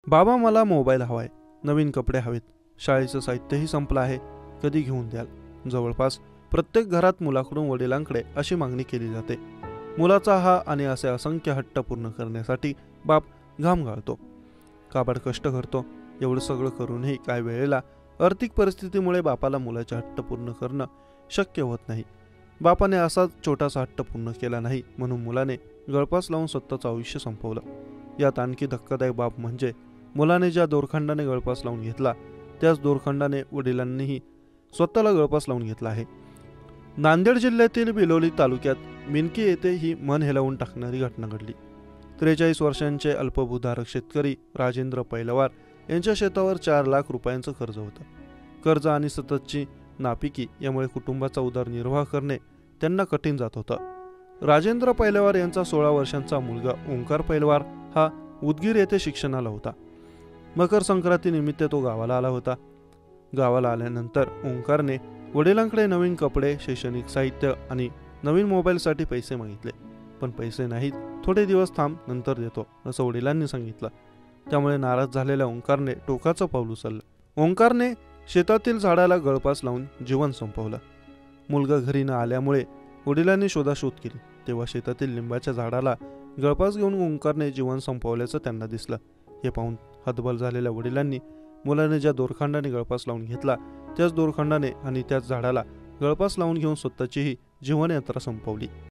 बाबा मला मोबाईल हवाय, नवीन कपडे हवेत, शाळेचं साहित्यही संपलं आहे, कधी घेऊन द्याल? जवळपास प्रत्येक घरात मुलाकडून वडिलांकडे अशी मागणी केली जाते. मुलाचा हा आणि असे असंख्य हट्ट पूर्ण करण्यासाठी बाप घाम गाळतो, काबाड कष्ट करतो. एवढं सगळं करूनही काही वेळेला आर्थिक परिस्थितीमुळे बापाला मुलाचे हट्ट पूर्ण करणं शक्य होत नाही. बापाने असाच छोटासा हट्ट पूर्ण केला नाही म्हणून मुलाने गळफास लावून स्वतःचं आयुष्य संपवलं. यात आणखी धक्कादायक बाब म्हणजे मुलाने ज्या दोरखंडाने गळफास लावून घेतला त्याच दोरखंडाने वडिलांनीही स्वतःला गळफास लावून घेतला आहे. नांदेड जिल्ह्यातील बिलोली तालुक्यात मिनकी येथे ही मन हेलावून टाकणारी घटना घडली. 43 वर्षांचे अल्पभूधारक शेतकरी राजेंद्र पैलवार यांच्या शेतावर 4 लाख रुपयांचं कर्ज होतं. कर्ज आणि सततची नापिकी यामुळे कुटुंबाचा उदरनिर्वाह करणे त्यांना कठीण जात होतं. राजेंद्र पैलवार यांचा 16 वर्षांचा मुलगा ओंकार पैलवार हा उदगीर येथे शिक्षणाला होता. मकर संक्रांतीनिमित्त तो गावाला आला होता. गावाला आल्यानंतर ओंकारने वडिलांकडे नवीन कपडे, शैक्षणिक साहित्य आणि नवीन मोबाईलसाठी पैसे मागितले. पण पैसे नाहीत, थोडे दिवस थांब, नंतर देतो असं वडिलांनी सांगितलं. त्यामुळे नाराज झालेल्या ओंकारने टोकाचं पाऊल उचललं. ओंकारने शेतातील झाडाला गळफास लावून जीवन संपवलं. मुलगा घरी न आल्यामुळे वडिलांनी शोधाशोध केली. तेव्हा शेतातील लिंबाच्या झाडाला गळफास घेऊन ओंकारने जीवन संपवल्याचं त्यांना दिसलं. हे पाहून हतबल झालेल्या वडिलांनी मुलाने ज्या दोरखंडाने गळफास लावून घेतला त्याच दोरखंडाने आणि त्याच झाडाला गळफास लावून घेऊन स्वतःचीही जीवनयात्रा संपवली.